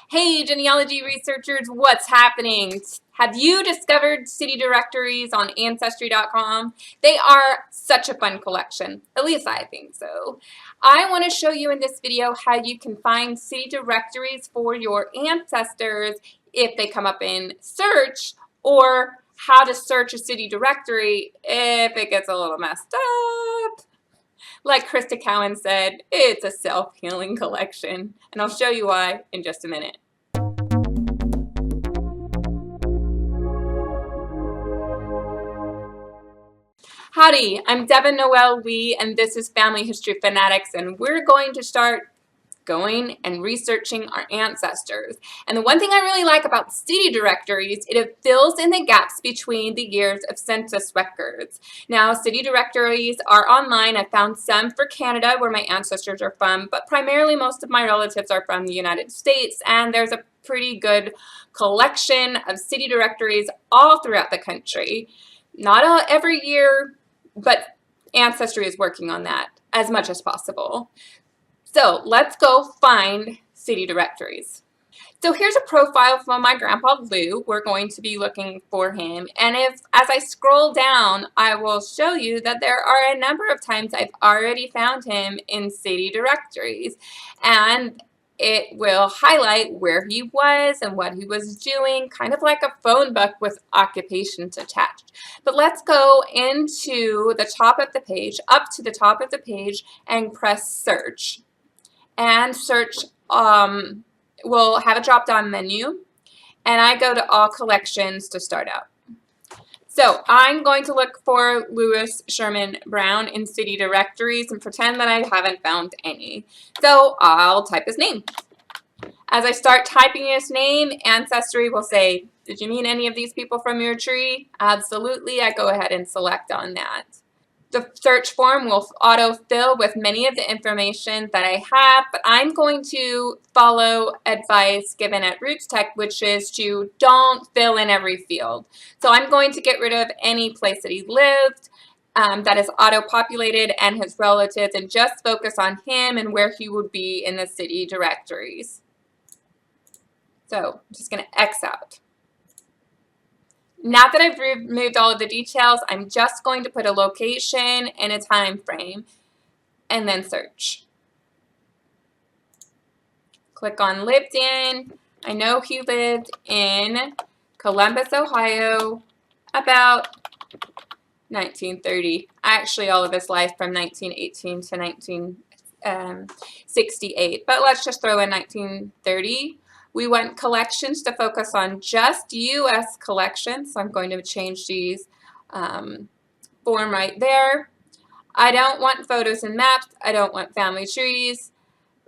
Hey, genealogy researchers, what's happening? Have you discovered City Directories on Ancestry.com? They are such a fun collection. At least I think so. I want to show you in this video how you can find City Directories for your ancestors if they come up in search, or how to search a City Directory if it gets a little messed up. Like Krista Cowan said, it's a self-healing collection, and I'll show you why in just a minute. Howdy, I'm Devin Noel Lee, and this is Family History Fanatics, and we're going to start going and researching our ancestors. And the one thing I really like about City Directories, it fills in the gaps between the years of census records. Now, City Directories are online. I found some for Canada, where my ancestors are from, but primarily most of my relatives are from the United States, and there's a pretty good collection of City Directories all throughout the country. Not every year, but Ancestry is working on that as much as possible. So let's go find City Directories. So here's a profile from my grandpa Lou. We're going to be looking for him, and as I scroll down, I will show you that there are a number of times I've already found him in City Directories, and it will highlight where he was and what he was doing, kind of like a phone book with occupations attached. But let's go into the top of the page, up to the top of the page, and press search. And search will have a drop-down menu, and I go to all collections to start out. So I'm going to look for Lewis Sherman Brown in City Directories and pretend that I haven't found any. So I'll type his name. As I start typing his name, Ancestry will say, did you mean any of these people from your tree? Absolutely. I go ahead and select on that. The search form will auto-fill with many of the information that I have, but I'm going to follow advice given at Roots Tech, which is to don't fill in every field. So I'm going to get rid of any place that he lived that is auto-populated and his relatives, and just focus on him and where he would be in the City Directories. So I'm just going to X out. Now that I've removed all of the details, I'm just going to put a location and a time frame and then search. Click on lived in. I know he lived in Columbus, Ohio about 1930. Actually, all of his life from 1918 to 1968. But let's just throw in 1930. We want collections to focus on just U.S. collections, so I'm going to change these form right there. I don't want photos and maps. I don't want family trees.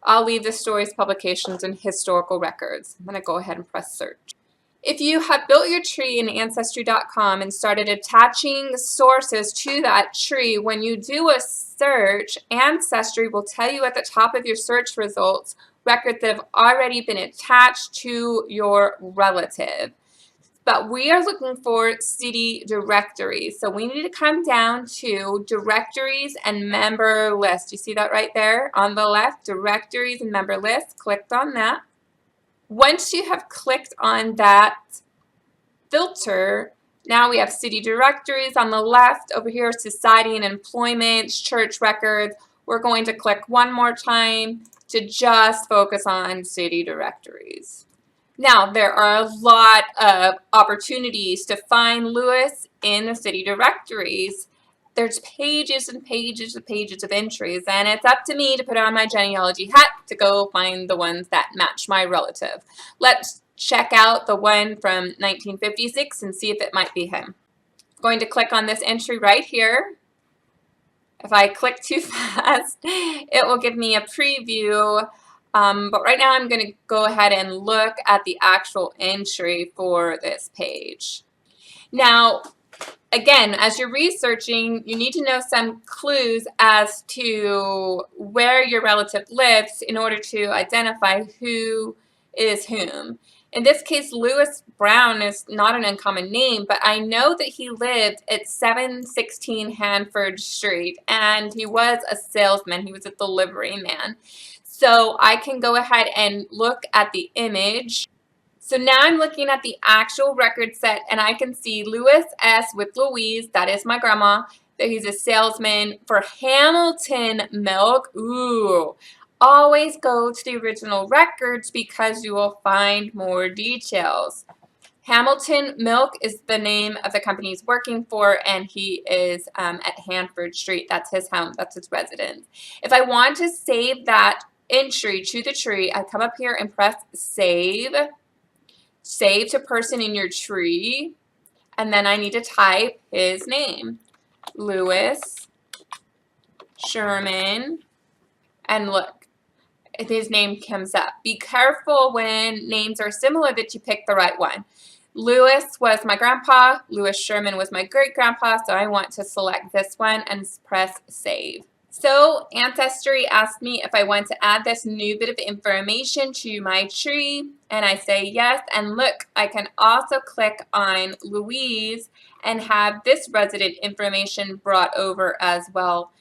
I'll leave the stories, publications, and historical records. I'm going to go ahead and press search. If you have built your tree in Ancestry.com and started attaching sources to that tree, when you do a search, Ancestry will tell you at the top of your search results records that have already been attached to your relative. But we are looking for City Directories. So we need to come down to Directories and Member List. You see that right there on the left? Directories and Member List. Clicked on that. Once you have clicked on that filter, now we have City Directories on the left. Over here, Society and Employment, Church Records. We're going to click one more time to just focus on City Directories. Now, there are a lot of opportunities to find Lewis in the City Directories. There's pages and pages and pages of entries, and it's up to me to put on my genealogy hat to go find the ones that match my relative. Let's check out the one from 1956 and see if it might be him. I'm going to click on this entry right here. If I click too fast, it will give me a preview, but right now I'm going to go ahead and look at the actual entry for this page. Now, again, as you're researching, you need to know some clues as to where your relative lives in order to identify who is whom. In this case, Lewis Brown is not an uncommon name, but I know that he lived at 716 Hanford Street, and he was a salesman. He was a delivery man. So I can go ahead and look at the image. So now I'm looking at the actual record set, and I can see Louis S. with Louise, that is my grandma, that he's a salesman for Hamilton Milk. Ooh, always go to the original records because you will find more details. Hamilton Milk is the name of the company he's working for, and he is at Hanford Street. That's his home. That's his residence. If I want to save that entry to the tree, I come up here and press Save. Save to person in your tree, and then I need to type his name. Louis Sherman, and look, his name comes up. Be careful when names are similar that you pick the right one. Louis was my grandpa, Louis Sherman was my great-grandpa, so I want to select this one and press Save. So Ancestry asked me if I want to add this new bit of information to my tree, and I say yes, and look, I can also click on Louise and have this resident information brought over as well.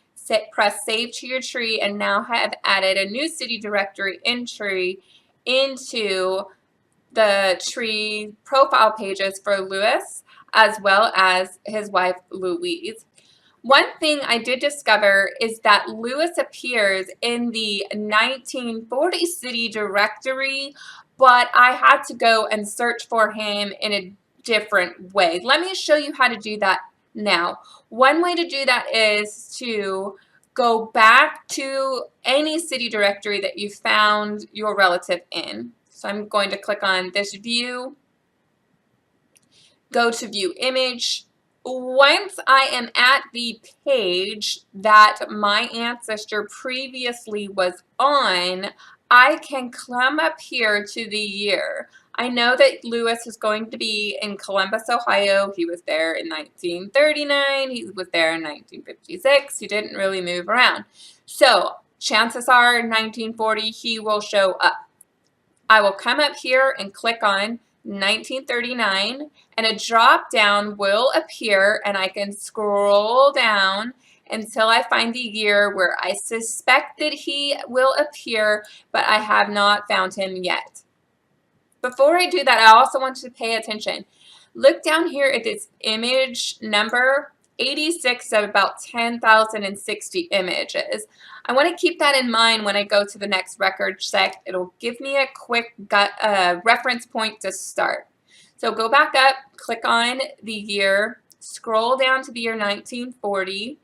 Press Save to your tree, and now have added a new city directory entry into the tree profile pages for Louis as well as his wife Louise. One thing I did discover is that Louis appears in the 1940 city directory, but I had to go and search for him in a different way. Let me show you how to do that now. One way to do that is to go back to any city directory that you found your relative in. So I'm going to click on this view, go to view image. Once I am at the page that my ancestor previously was on, I can come up here to the year. I know that Louis is going to be in Columbus, Ohio. He was there in 1939. He was there in 1956. He didn't really move around. So chances are in 1940 he will show up. I will come up here and click on 1939, and a drop down will appear, and I can scroll down until I find the year where I suspect that he will appear, but I have not found him yet. Before I do that, I also want you to pay attention. Look down here at this image number 86 of about 10,060 images. I want to keep that in mind when I go to the next record set. It'll give me a quick reference point to start. So go back up, click on the year, scroll down to the year 1940.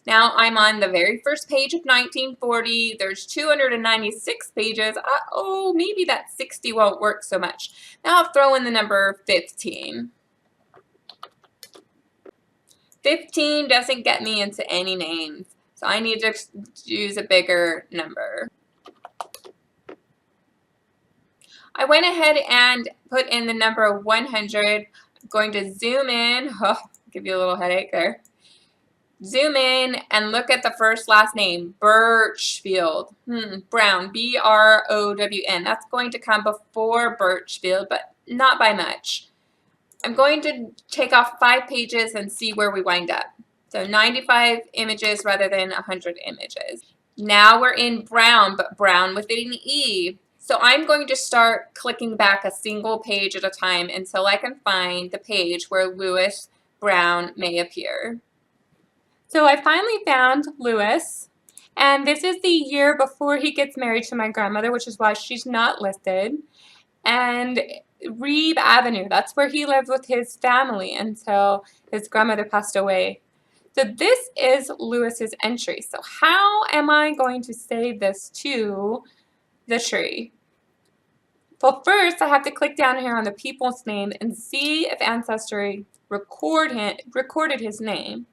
Now I'm on the very first page of 1940. There's 296 pages. Oh, maybe that 60 won't work so much. Now I'll throw in the number 15. 15 doesn't get me into any names, so I need to use a bigger number. I went ahead and put in the number 100. I'm going to zoom in. Oh, give you a little headache there. Zoom in and look at the first last name, Birchfield. Brown, B-R-O-W-N. That's going to come before Birchfield, but not by much. I'm going to take off 5 pages and see where we wind up. So 95 images rather than 100 images. Now we're in Brown, but Brown with an E. So I'm going to start clicking back a single page at a time until I can find the page where Louis Brown may appear. So I finally found Louis, and this is the year before he gets married to my grandmother, which is why she's not listed. And Reeb Avenue, that's where he lived with his family until his grandmother passed away. So this is Louis's entry. So how am I going to save this to the tree? Well, first I have to click down here on the people's name and see if Ancestry recorded his name.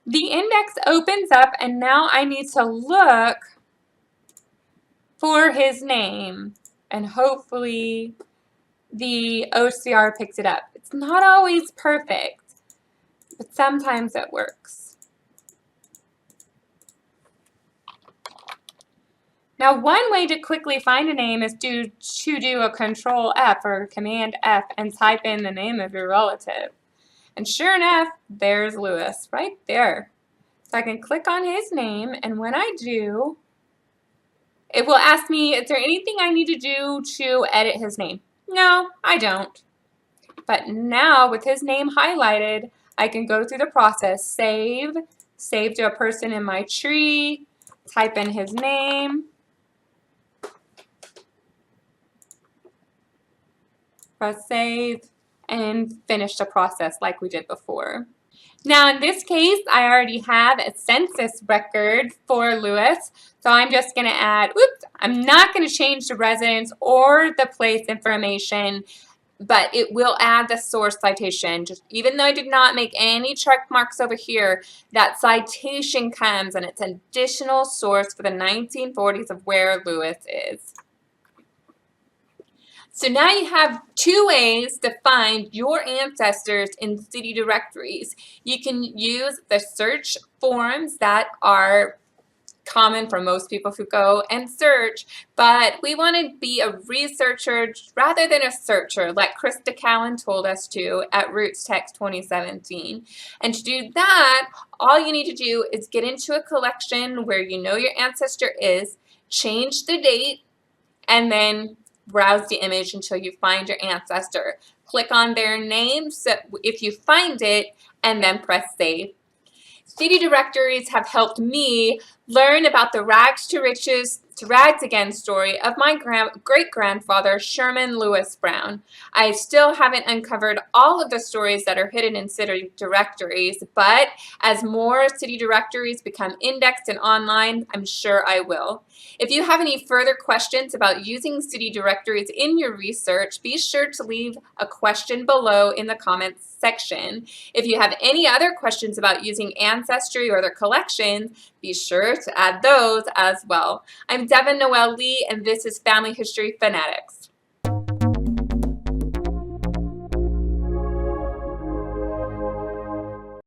The index opens up, and now I need to look for his name, and hopefully the OCR picks it up. It's not always perfect, but sometimes it works. Now, one way to quickly find a name is to do a Control F or Command F and type in the name of your relative. And sure enough, there's Lewis right there. So I can click on his name, and when I do, it will ask me, is there anything I need to do to edit his name? No, I don't. But now with his name highlighted, I can go through the process, save to a person in my tree, type in his name, press save, and finish the process like we did before. Now in this case, I already have a census record for Lewis, so I'm just going to add, I'm not going to change the residence or the place information, but it will add the source citation. Just even though I did not make any check marks over here, that citation comes and it's an additional source for the 1940s of where Lewis is. So now you have two ways to find your ancestors in city directories. You can use the search forms that are common for most people who go and search, but we want to be a researcher rather than a searcher, like Krista Cowan told us to at Roots Text 2017. And to do that, all you need to do is get into a collection where you know your ancestor is, change the date, and then browse the image until you find your ancestor. Click on their name if you find it, and then press save. City directories have helped me learn about the rags to riches to rags again story of my great-grandfather Sherman Lewis Brown. I still haven't uncovered all of the stories that are hidden in city directories, but as more city directories become indexed and online, I'm sure I will. If you have any further questions about using city directories in your research, be sure to leave a question below in the comments section. If you have any other questions about using Ancestry or their collections, be sure to add those as well. I'm Devin Noel Lee, and this is Family History Fanatics.